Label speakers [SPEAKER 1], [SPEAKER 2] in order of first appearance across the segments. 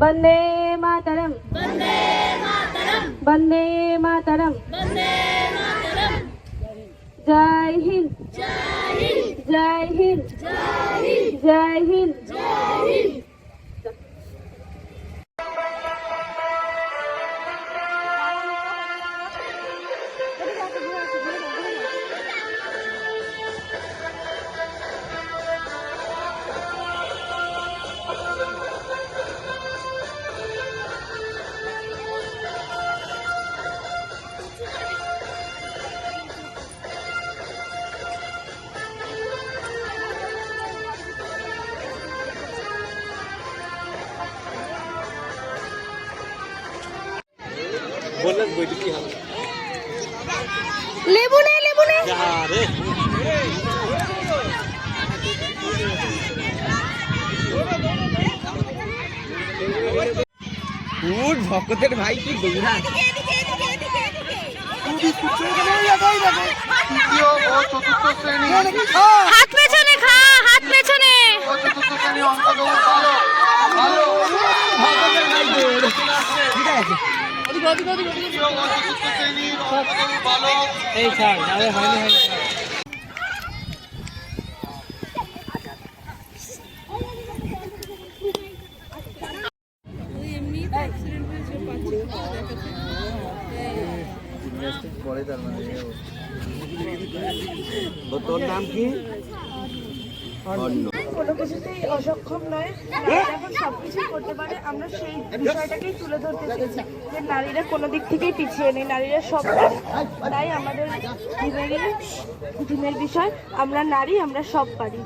[SPEAKER 1] वंदे मातरम, वंदे मातरम, जय हिंद, जय हिंद, जय हिंद।
[SPEAKER 2] लेबू ने
[SPEAKER 3] ভক্তের ভাই কি দৌড়া
[SPEAKER 2] হাত পেছনে খা, হাত পেছনে।
[SPEAKER 3] এই ছাড় আরে হয়নি তোর নাম কি?
[SPEAKER 1] কোনো কিছুতেই অসক্ষম নয়, এখন সবকিছু করতে পারে। আমরা সেই বিষয়টাকেই তুলে ধরতে চেয়েছি যে নারীরা কোনো দিক থেকেই পিছিয়ে নেই, নারীরা সব পারে। তাই আমাদের দিনের বিষয় আমরা নারী, আমরা সব পারি।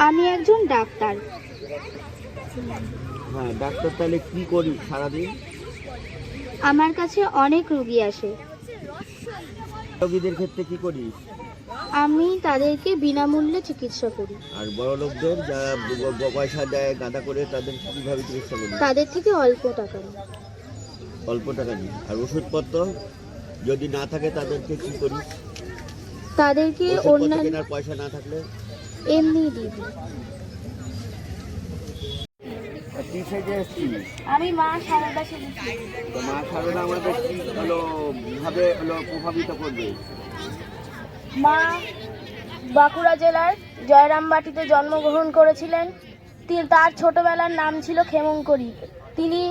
[SPEAKER 2] আমি একজন ডাক্তার।
[SPEAKER 3] হ্যাঁ, ডাক্তার তাহলে কি করি সারাদিন?
[SPEAKER 2] আমার কাছে অনেক রোগী আসে।
[SPEAKER 3] রোগীদের ক্ষেত্রে কি করিস?
[SPEAKER 2] আমি তাদেরকে বিনামূল্যে চিকিৎসা করি।
[SPEAKER 3] আর বড় লোকদের যারা পয়সা দেয় গাঁদা করে তাদের কিভাবে চিকিৎসা করি?
[SPEAKER 2] তাদের থেকে অল্প টাকা নিই।
[SPEAKER 3] অল্প টাকা নিই। আর ওষুধপত্র যদি না থাকে তাদেরকে কি করিস?
[SPEAKER 2] তাদেরকে অন্যান্য
[SPEAKER 3] কেনার পয়সা না থাকলে
[SPEAKER 2] এমনি দিই। আমি মা সারদা সেজেছি।
[SPEAKER 3] মা সারদা আমাদের কিভাবে প্রভাবিত করবে?
[SPEAKER 2] মা বাঁকুড়া জেলার জয়রামবাটিতে জন্মগ্রহণ করেছিলেন। তার ছোটবেলার নাম ছিল ক্ষেমঙ্করী। তিনি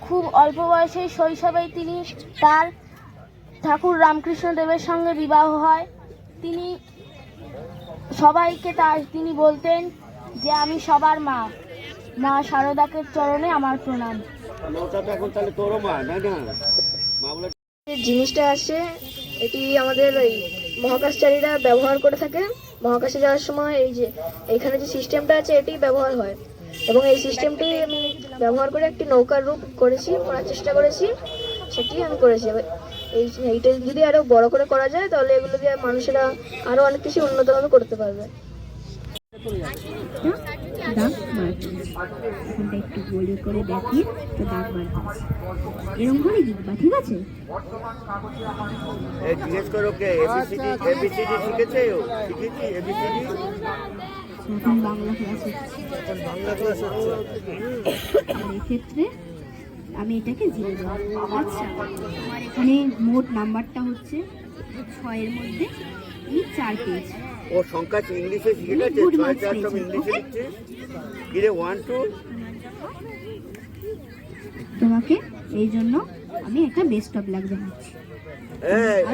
[SPEAKER 2] খুব অল্প বয়সে শৈশবেই তিনি তার ঠাকুর রামকৃষ্ণ দেবের সঙ্গে বিবাহ হয়। তিনি সবাইকে তিনি বলতেন যে আমি সবার মা, মা সারদাকে চরণে আমার প্রণাম। জিনিসটা আসে, এটি আমাদের ওই মহাকাশচারীরা ব্যবহার করে থাকে। মহাকাশে যাওয়ার সময় এই যে এখানে যে সিস্টেমটা আছে এটি ব্যবহার হয়, এবং এই সিস্টেমটি আমি ব্যবহার করে একটি নৌকার রূপ করার চেষ্টা করেছি। সেটি আমি করেছি। এইটা যদি আরো বড় করে করা যায় তাহলে এগুলো দিয়ে মানুষেরা আরো অনেক কিছু উন্নতভাবে করতে পারবে।
[SPEAKER 4] দাগ মারতে এখানটা একটু গোল করে দেখি তো দাগ মারতে এরকম করে লিখবা, ঠিক আছে?
[SPEAKER 3] জিজ্ঞেস করো কে এবিসিডি শিখেছে? শিখেছি এবিসিডি।
[SPEAKER 4] এখন বাংলা ক্লাস হচ্ছে। এক্ষেত্রে আমি এটাকে জিরে দেবো। আচ্ছা, আমার এখানে মোট নাম্বারটা হচ্ছে 6-এর মধ্যে এই 4 পেজ।
[SPEAKER 3] ও সংখ্যা ইংলিশে শিখে গেছে, 6-4 সব ইংলিশে লিখছে। কিরে 1 2
[SPEAKER 4] তোমাকে এই জন্য আমি একটা বেস্ট অফ লাক জানাচ্ছি।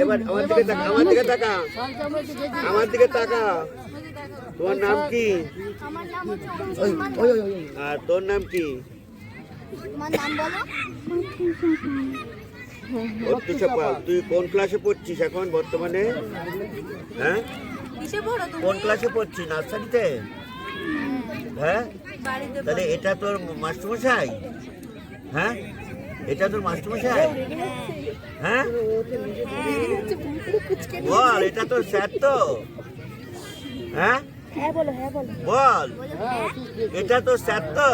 [SPEAKER 3] এবার আমার দিকে তাকা, আমার দিকে তাকা। তোমার নাম কি?
[SPEAKER 2] আমার নাম হচ্ছে
[SPEAKER 3] আর তোর নাম কি?
[SPEAKER 2] আমার নাম বলো।
[SPEAKER 3] তুই কোন ক্লাসে পড়ছিস এখন বর্তমানে? হ্যাঁ, কোন ক্লাসে পড়ছিস? নার্সারিতে? হ্যাঁ, তাহলে এটা তোর মাস্টারমশাই? হ্যাঁ, এটা তোর মাস্টারমশাই? হ্যাঁ, বল এটা তোর স্যার তো? হ্যাঁ বল, এটা তোর স্যার তো?